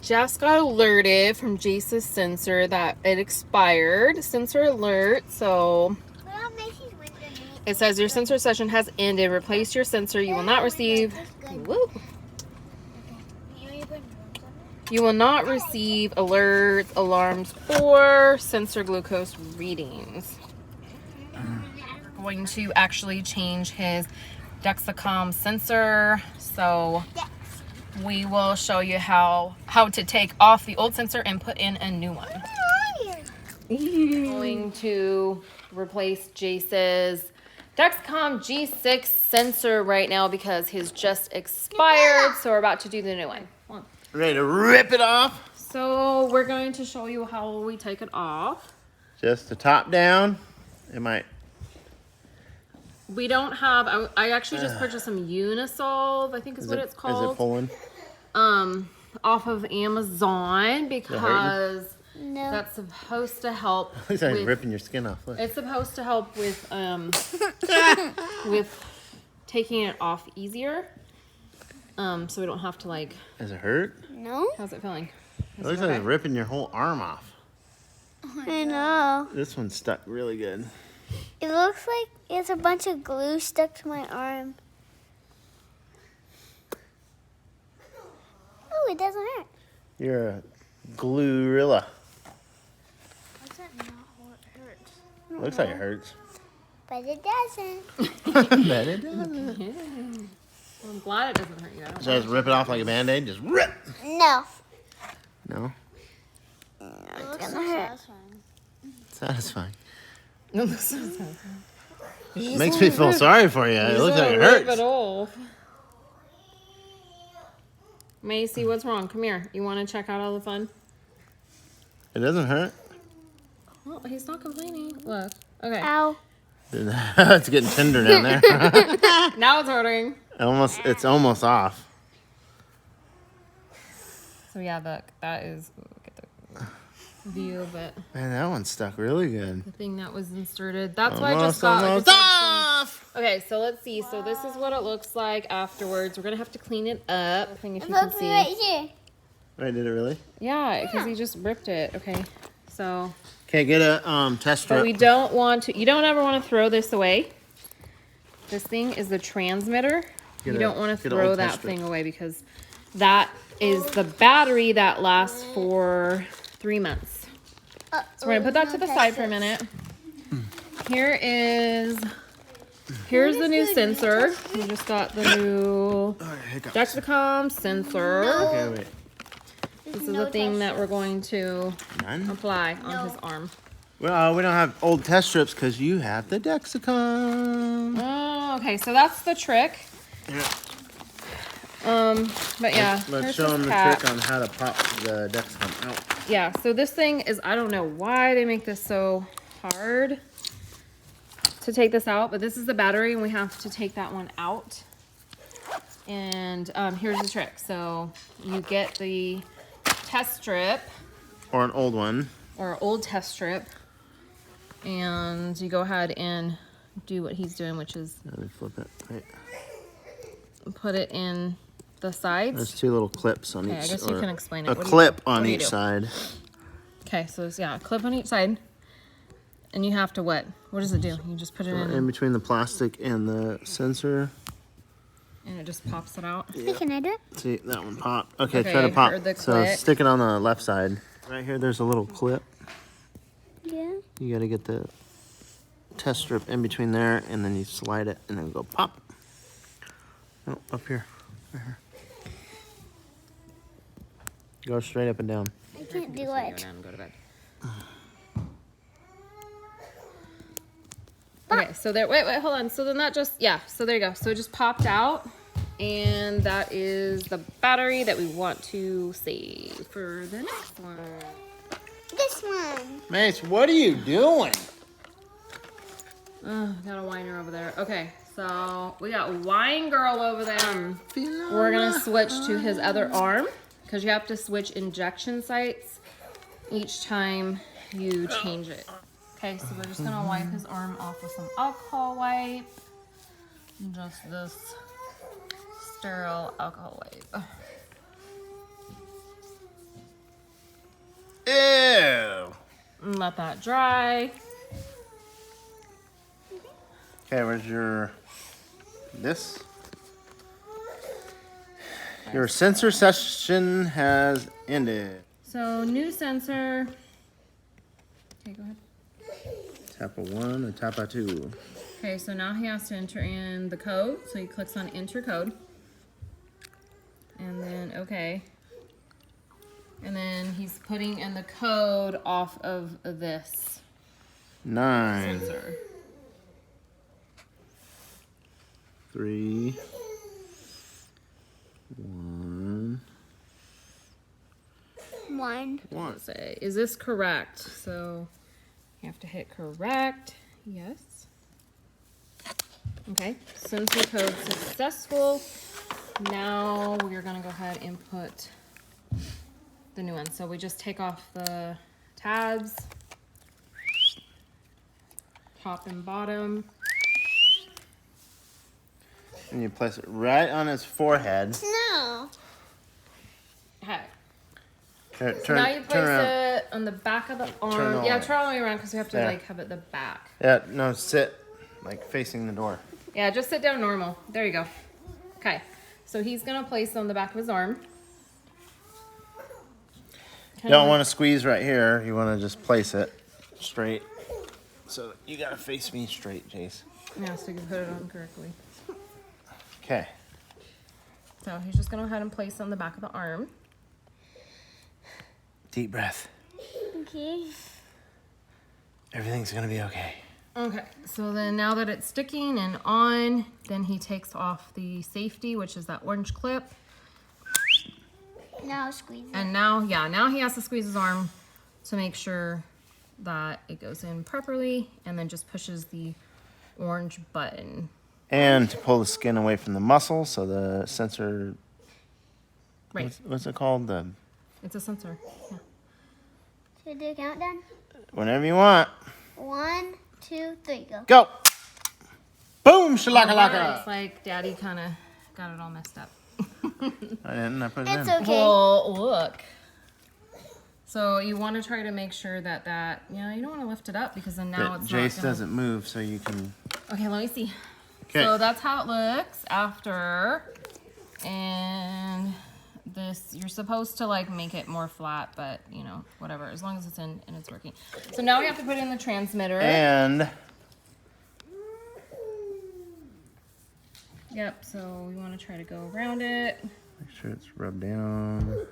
just got alerted from Jace's sensor that it expired. Sensor alert. So it says your sensor session has ended. Replace your sensor. You will not receive. Whoop. You will not receive alerts, alarms, or sensor glucose readings. We're going to actually change his Dexcom sensor. So we will show you how to take off the old sensor and put in a new one. Going to replace Jace's Dexcom G6 sensor right now because his just expired. So we're about to do the new one. Hold on. Ready to rip it off? So we're going to show you how we take it off. Just the top down. It might. We don't have. I actually just purchased some Unisolve. I think is what it's called. Is it pulling? Off of Amazon because No. that's supposed to help. Looks like it's ripping your skin off. Look. It's supposed to help with with taking it off easier. So we don't have to like. Does it hurt? No. How's it feeling? It looks like it's ripping your whole arm off. I know. This one's stuck really good. It looks like it's a bunch of glue stuck to my arm. Oh, it doesn't hurt. You're a glue-rilla. What's that not hurt? Looks like it hurts. But it doesn't. Bet it doesn't. Well, I'm glad it doesn't hurt you. So just rip it off like a Band-Aid? Just rip! No. No? It's gonna hurt. Satisfying. No, this is Makes me feel sorry for you. It looks like it rip it hurts. off. Macy, what's wrong? Come here. You want to check out all the fun? It doesn't hurt. Oh, he's not complaining. Look. Okay. Ow. It's getting tender down there. Now it's hurting. It's almost off. So yeah, look, that is. Get the view of it. Man, that one's stuck really good. The thing that was inserted. That's why I just Almost got. off! Okay, so let's see. So this is what it looks like afterwards. We're gonna have to clean it up. If you can Look see. right here. Wait, did it really? Yeah, because he just ripped it. Okay, so. Okay, get a test strip. But we don't want to. You don't ever want to throw this away. This thing is the transmitter. You don't want to throw that thing away because that is the battery that lasts for 3 months. So we're gonna put that to the side for a minute. Here's the new sensor. We just got the new Dexcom sensor. Okay, wait. This is the thing that we're going to None? apply on his arm. Well, we don't have old test strips because you have the Dexcom. Oh, okay. So that's the trick. Yeah. But yeah. Let's here's show his them the pack. trick on how to pop the Dexcom out. Yeah, so this thing is, I don't know why they make this so hard to take this out, but this is the battery and we have to take that one out. And here's the trick. So you get the test strip. Or an old one. Or old test strip. And you go ahead and do what he's doing, which is Let me flip it. Wait. put it in the sides. There's 2 little clips on Okay, each. I guess you can explain it. A What do you clip do? What on do you each do? side. Okay, so it's, yeah, a clip on each side. And you have to what? What does it do? You just put it In between the plastic and the sensor. and it just pops it out. Hey, can I do it? See, that one popped. Okay, Okay, try to I pop. heard the So click. stick it on the left side. Right here, there's a little clip. Yeah. You gotta get the test strip in between there, and then you slide it, and then go pop. No, up here. Right here. Go straight up and down. I can't do Go it. down and go to bed. Okay, so there, wait, hold on. So then that just, yeah, so there you go. So it just popped out, and that is the battery that we want to save for the next one. This one. Mace, what are you doing? Oh, got a whiner over there. Okay, so we got Wine Girl over there. We're gonna switch to his other arm because you have to switch injection sites each time you change it. Okay, so we're just gonna wipe his arm off with some alcohol wipe. Just this sterile alcohol wipe. Ew. And let that dry. Okay, where's your this? Your sensor session has ended. So new sensor. Okay, go ahead. Tap a 1 and tap a 2. Okay, so now he has to enter in the code. So he clicks on enter code. And then okay. And then he's putting in the code off of this 9, sensor. 3, 1, 1. 1. Say, is this correct? So you have to hit correct. Yes. Okay, sensor code successful. Now we're gonna go ahead and put the new one. So we just take off the tabs, top and bottom. And you place it right on his forehead. No. Okay. Turn, So now you place around. it on the back of the Turn arm. all Yeah, the way. turn all the way around because we have to There. like have it the back. Yeah, no, sit like facing the door. Yeah, just sit down normal. There you go. Okay. So he's gonna place it on the back of his arm. You don't want to squeeze right here. You want to just place it straight. So you gotta face me straight, Jace. Yeah, so you can put it on correctly. Okay. So he's just gonna go ahead and place it on the back of the arm. Deep breath. Okay. Everything's gonna be okay. Okay, so then now that it's sticking and on, then he takes off the safety, which is that orange clip. Now squeeze it. And now, yeah, now he has to squeeze his arm to make sure that it goes in properly, and then just pushes the orange button. And to pull the skin away from the muscle, so the sensor. Right, What's it called? The it's a sensor. Yeah. Should we do a countdown? whenever you want. 1, 2, 3, go. Go. Boom! Looks Shakalaka. like Daddy kind of got it all messed up. I didn't. I put it It's in. okay. Well, look. So you want to try to make sure that you don't want to lift it up because then now That it's Jace not gonna... doesn't move, so you can. Okay, let me see. Okay. So that's how it looks after. And this, you're supposed to like make it more flat, but you know, whatever, as long as it's in and it's working. So now we have to put in the transmitter. And Yep, so we want to try to go around it. make sure it's rubbed down.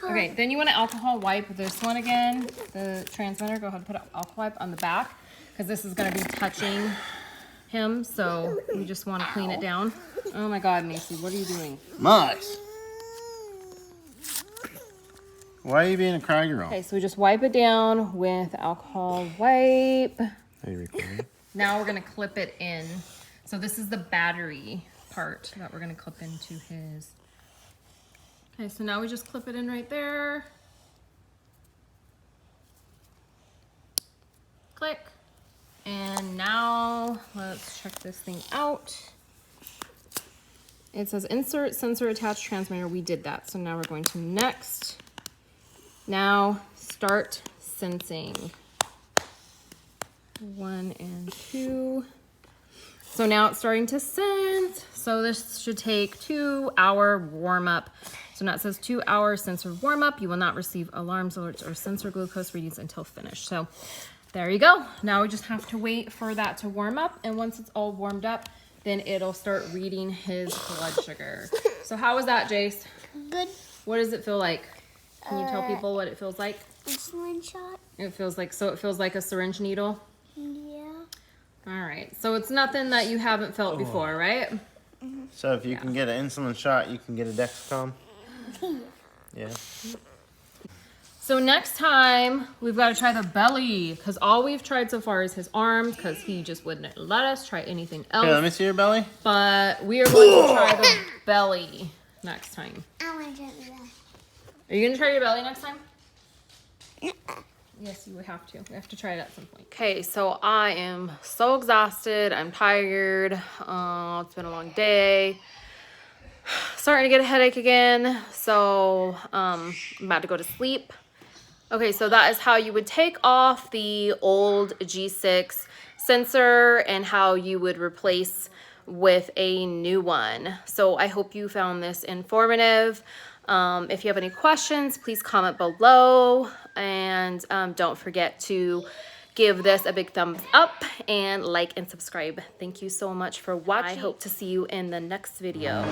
Okay, then you want to alcohol wipe this one again, the transmitter. Go ahead and put alcohol wipe on the back because this is going to be touching him, so you just want to clean it down. Oh my God, Macy, what are you doing? Nice. Why are you being a cry girl? Okay, so we just wipe it down with alcohol wipe. Are you recording? Now we're going to clip it in. So this is the battery part that we're going to clip into his. Okay, so now we just clip it in right there. Click. And now let's check this thing out. It says insert sensor attached transmitter. We did that. So now we're going to next. Now start sensing. 1 and 2. So now it's starting to sense. So this should take 2-hour warm up. So now it says 2-hour sensor warm up. You will not receive alarms, alerts, or sensor glucose readings until finished. So there you go. Now we just have to wait for that to warm up. And once it's all warmed up, then it'll start reading his blood sugar. So how was that, Jace? Good. What does it feel like? Can you tell people what it feels like? Insulin shot. It feels like a syringe needle. Yeah. All right. So it's nothing that you haven't felt before, right? So if you can get an insulin shot, you can get a Dexcom. Yeah. So next time we've got to try the belly because all we've tried so far is his arms because he just wouldn't let us try anything else. Okay, let me see your belly. But we are going to try the belly next time. I want to try that. Are you going to try your belly next time? Yes, you would have to. We have to try it at some point. Okay, so I am so exhausted. I'm tired. It's been a long day. Starting to get a headache again, so I'm about to go to sleep. Okay, so that is how you would take off the old G6 sensor and how you would replace with a new one. So I hope you found this informative. If you have any questions, please comment below, and don't forget to give this a big thumbs up and like and subscribe. Thank you so much for watching. I hope to see you in the next video.